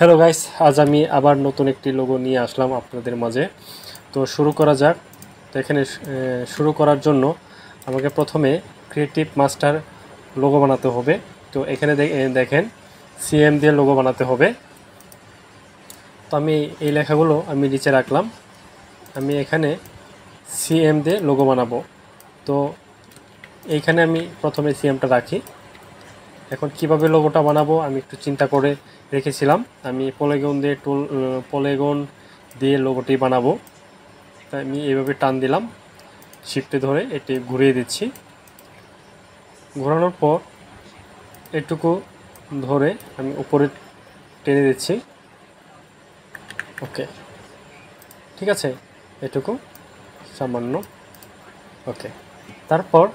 Hello guys, আজ আমি আবার নতুন একটি লোগো নিয়ে আসলাম আপনাদের মাঝে। তো শুরু করা যাক। তো এখানে শুরু করার জন্য আমাকে প্রথমে ক্রিয়েটিভ মাস্টার লোগো বানাতে হবে। তো এখানে দেখেন সিএম দিয়ে লোগো বানাতে হবে। তো আমি এই লেখাগুলো আমি নিচে রাখলাম। আমি এখানে সিএম দিয়ে লোগো বানাবো। তো এইখানে আমি প্রথমে সিএমটা রাখি। এখন কিভাবে লোগোটা বানাবো আমি একটু চিন্তা করে রেখেছিলাম। আমি পলিগন দিয়ে লোগোটি বানাবো। তাই আমি এইভাবে টান দিলাম, শিফটে ধরে এটি ঘুরিয়ে দিচ্ছি। ঘোরানোর পর এটুকু ধরে আমি উপরে টেনে দিচ্ছি। ওকে, ঠিক আছে, এটুকু সামান্য। ওকে, তারপর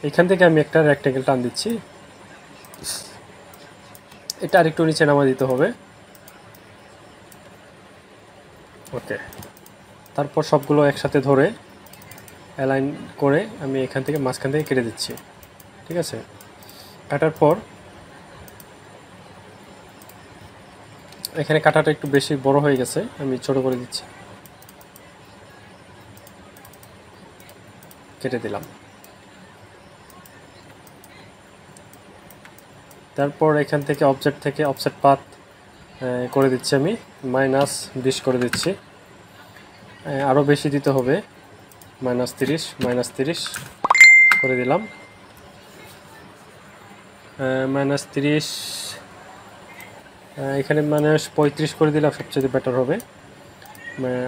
এখান থেকে আমি একটা রেক্ট্যাঙ্গেল টান দিচ্ছি। এটা আরেকটু নিচে নামা দিতে হবে। ওকে, তারপর সবগুলো একসাথে ধরে অ্যালাইন করে আমি এখান থেকে মাঝখান থেকে কেটে দিচ্ছি। ঠিক আছে, কাটার পর এখানে কাটাটা একটু বেশি বড় হয়ে গেছে, আমি ছোট করে দিচ্ছি, কেটে দিলাম। তারপর এখান থেকে অফসেট পাথ করে দিচ্ছি, আমি -20 করে দিচ্ছি। আরও বেশি দিতে হবে, -30 করে দিলাম। -30 এখানে -35 করে দিলাম, সবচেয়ে বেটার হবে।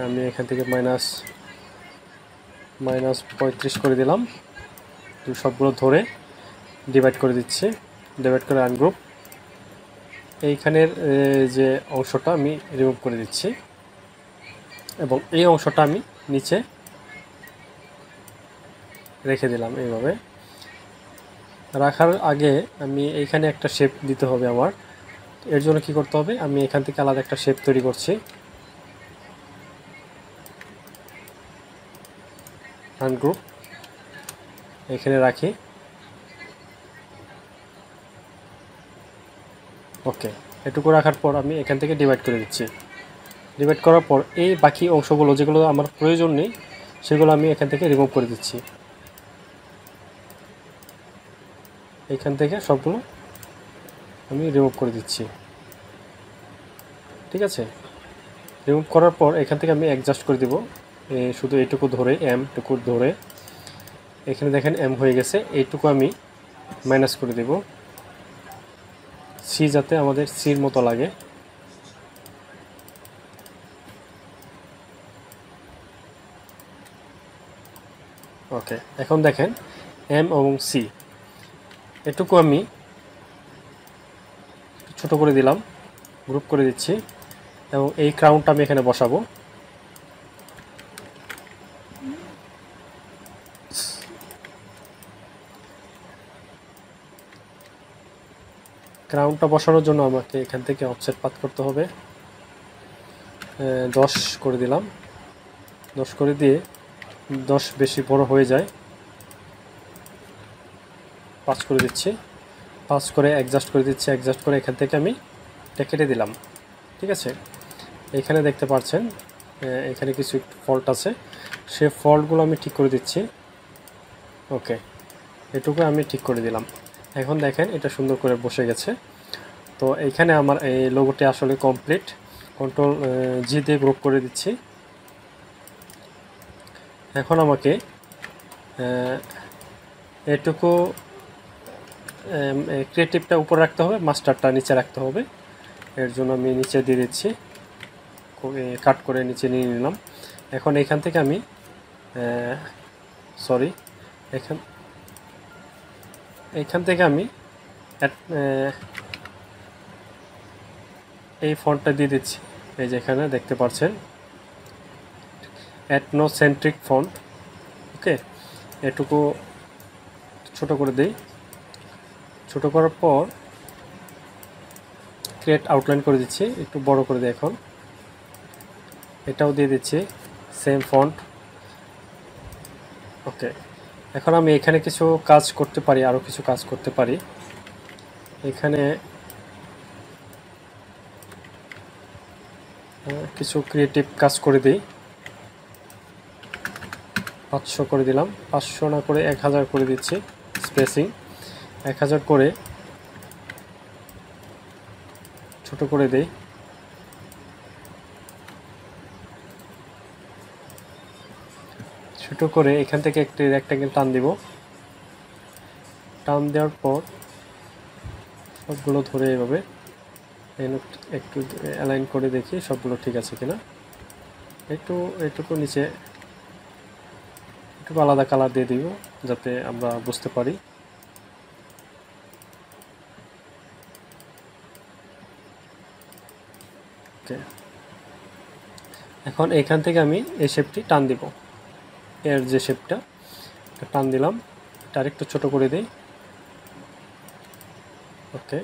আমি এখান থেকে -35 করে দিলাম। তো সবগুলো ধরে ডিভাইড করে দিচ্ছি, ডিভাইড করে আনগ্রুপ। এইখানের যে অংশটা আমি রিমুভ করে দিচ্ছি এবং এই অংশটা আমি নিচে রেখে দিলাম। এইভাবে রাখার আগে আমি এইখানে একটা শেপ দিতে হবে আমার। এর জন্য কি করতে হবে, আমি এখান থেকে আলাদা একটা শেপ তৈরি করছি। আনগ্রুপ এখানে রাখি। ওকে, এটুকু রাখার পর আমি এখান থেকে ডিভাইড করে দিচ্ছি। ডিভাইড করার পর এই বাকি অংশগুলো যেগুলো আমার প্রয়োজন নেই সেগুলো আমি এখান থেকে রিমুভ করে দিচ্ছি। এখান থেকে সবগুলো আমি রিমুভ করে দিচ্ছি। ঠিক আছে, রিমুভ করার পর এখান থেকে আমি অ্যাডজাস্ট করে দিব, শুধু এইটুকু ধরে, টুকু ধরে। এখানে দেখেন এম হয়ে গেছে, এইটুকু আমি মাইনাস করে দেব, সি যাতে আমাদের সির মতো লাগে। ওকে, এখন দেখেন এম এবং সি এটুকু আমি ছোট করে দিলাম, গ্রুপ করে দিচ্ছি এবং এই ক্রাউনটা আমি এখানে বসাবো। ক্রাউনটা বসানোর জন্য আমাকে এখান থেকে অফসেট পাথ করতে হবে। 10 করে দিলাম, 10 করে দিয়ে 10 বেশি বড় হয়ে যায়, 5 করে দিচ্ছি, 5 করে অ্যাডজাস্ট করে দিচ্ছি। অ্যাডজাস্ট করে এখান থেকে আমি এটা কেটে দিলাম। ঠিক আছে, এখানে দেখতে পাচ্ছেন এখানে কিছু ফল্ট আছে, সেই ফল্টগুলো আমি ঠিক করে দিচ্ছি। ওকে, এটুকু আমি ঠিক করে দিলাম। এখন দেখেন এটা সুন্দর করে বসে গেছে। তো এইখানে আমার এই লোগোটি আসলে কমপ্লিট। কন্ট্রোল জি দিয়ে গ্রুপ করে দিচ্ছি। এখন আমাকে এটুকু ক্রিয়েটিভটা উপরে রাখতে হবে, মাস্টারটা নিচে রাখতে হবে। এর জন্য আমি নিচে দিয়ে দিচ্ছি, কাট করে নিচে নিয়ে নিলাম। এখন এখান থেকে আমি এইখান থেকে আমি এই ফন্টটা দিয়ে দিচ্ছি। এই যে এখানে দেখতে পাচ্ছেন এথনোসেন্ট্রিক ফন্ট। ওকে, এটুকু ছোট করে দিই। ছোট করার পর ক্রিয়েট আউটলাইন করে দিচ্ছি, একটু বড় করে দিই। এখন এটাও দিয়ে দিচ্ছি সেম ফন্ট। ওকে, এখন আমি এখানে কিছু কাজ করতে পারি, আরও কিছু কাজ করতে পারি। এখানে কিছু ক্রিয়েটিভ কাজ করে দিই। 500 করে দিলাম, 500 না করে 1000 করে দিচ্ছি। স্পেসিং 1000 করে ছোট করে দেই। ছোট করে এখান থেকে একটি রেক্ট্যাঙ্গেল টান দিব। টান দেওয়ার পর সবগুলো ধরে এভাবে একটু অ্যালাইন করে দেখি সবগুলো ঠিক আছে কিনা। একটু নিচে একটু আলাদা কালার দিয়ে দিব যাতে আমরা বুঝতে পারি। ওকে, এখন এখান থেকে আমি এই শেপটি টান দিব। এর যে শেপটা টান দিলাম, এটা আরেকটু ছোট করে দিই। ওকে,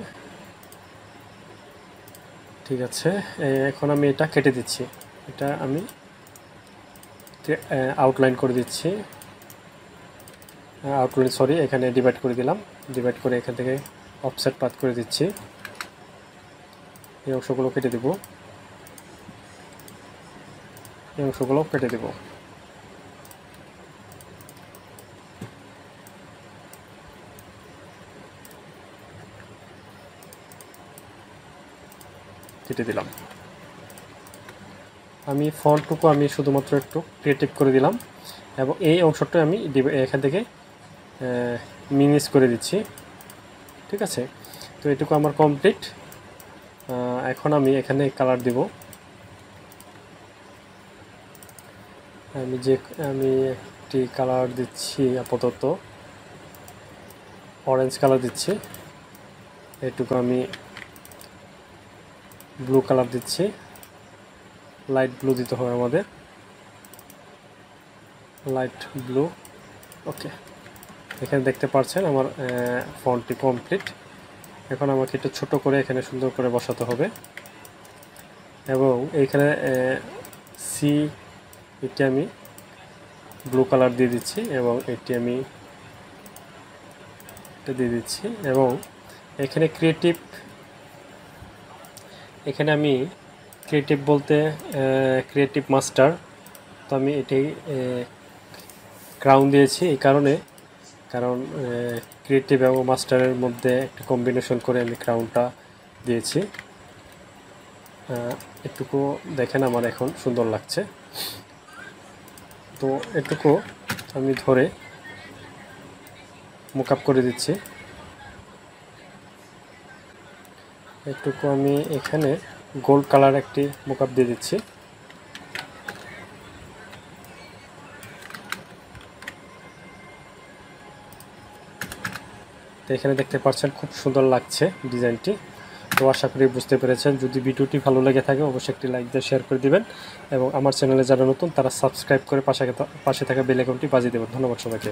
ঠিক আছে। এখন আমি এটা কেটে দিচ্ছি। এটা আমি আউটলাইন করে দিচ্ছি। আউটলাইন সরি, এখানে ডিভাইড করে দিলাম। ডিভাইড করে এখান থেকে অফসেট পাথ করে দিচ্ছি। এই অংশগুলো কেটে দেব, এই অংশগুলো কেটে দেব। কেটে দিলাম। আমি ফন্টটুকু আমি শুধুমাত্র একটু ক্রিয়েটিভ করে দিলাম এবং এই অংশটা আমি এখান থেকে মিনিমাইজ করে দিচ্ছি। ঠিক আছে, তো এটুকু আমার কমপ্লিট। এখন আমি এখানে কালার দিব। আমি একটি কালার দিচ্ছি, আপাতত অরেঞ্জ কালার দিচ্ছি। এটুকু আমি ব্লু কালার দিচ্ছি। লাইট ব্লু দিতে হবে আমাদের, লাইট ব্লু। ওকে, এখানে দেখতে পাচ্ছেন আমার ফন্টটি কমপ্লিট। এখন আমাকে একটু ছোট করে এখানে সুন্দর করে বসাতে হবে এবং এইখানে সি এটি আমি ব্লু কালার দিয়ে দিচ্ছি এবং এটি আমি এটা দিয়ে দিচ্ছি এবং এখানে এখানে আমি ক্রিয়েটিভ বলতে ক্রিয়েটিভ মাস্টার, তো আমি এটাই ক্রাউন দিয়েছি এই কারণ ক্রিয়েটিভ এবং মাস্টারের মধ্যে একটা কম্বিনেশন করে আমি ক্রাউনটা দিয়েছি। এটুকু দেখেন আমার এখন সুন্দর লাগছে। তো এটুকু আমি ধরে মুকআপ করে দিচ্ছি। এটুকু আমি এখানে গোল্ড কালার একটি মুকআপ দিয়ে দিচ্ছি। তো এখানে দেখতে পাচ্ছেন খুব সুন্দর লাগছে ডিজাইনটি। তো আশা করি বুঝতে পেরেছেন। যদি ভিডিওটি ভালো লেগে থাকে অবশ্যই একটি লাইক দিয়ে শেয়ার করে দিবেন এবং আমার চ্যানেলে যারা নতুন তারা সাবস্ক্রাইব করে পাশে থাকা বেল আইকনটি বাজিয়ে দেবেন। ধন্যবাদ সবাইকে।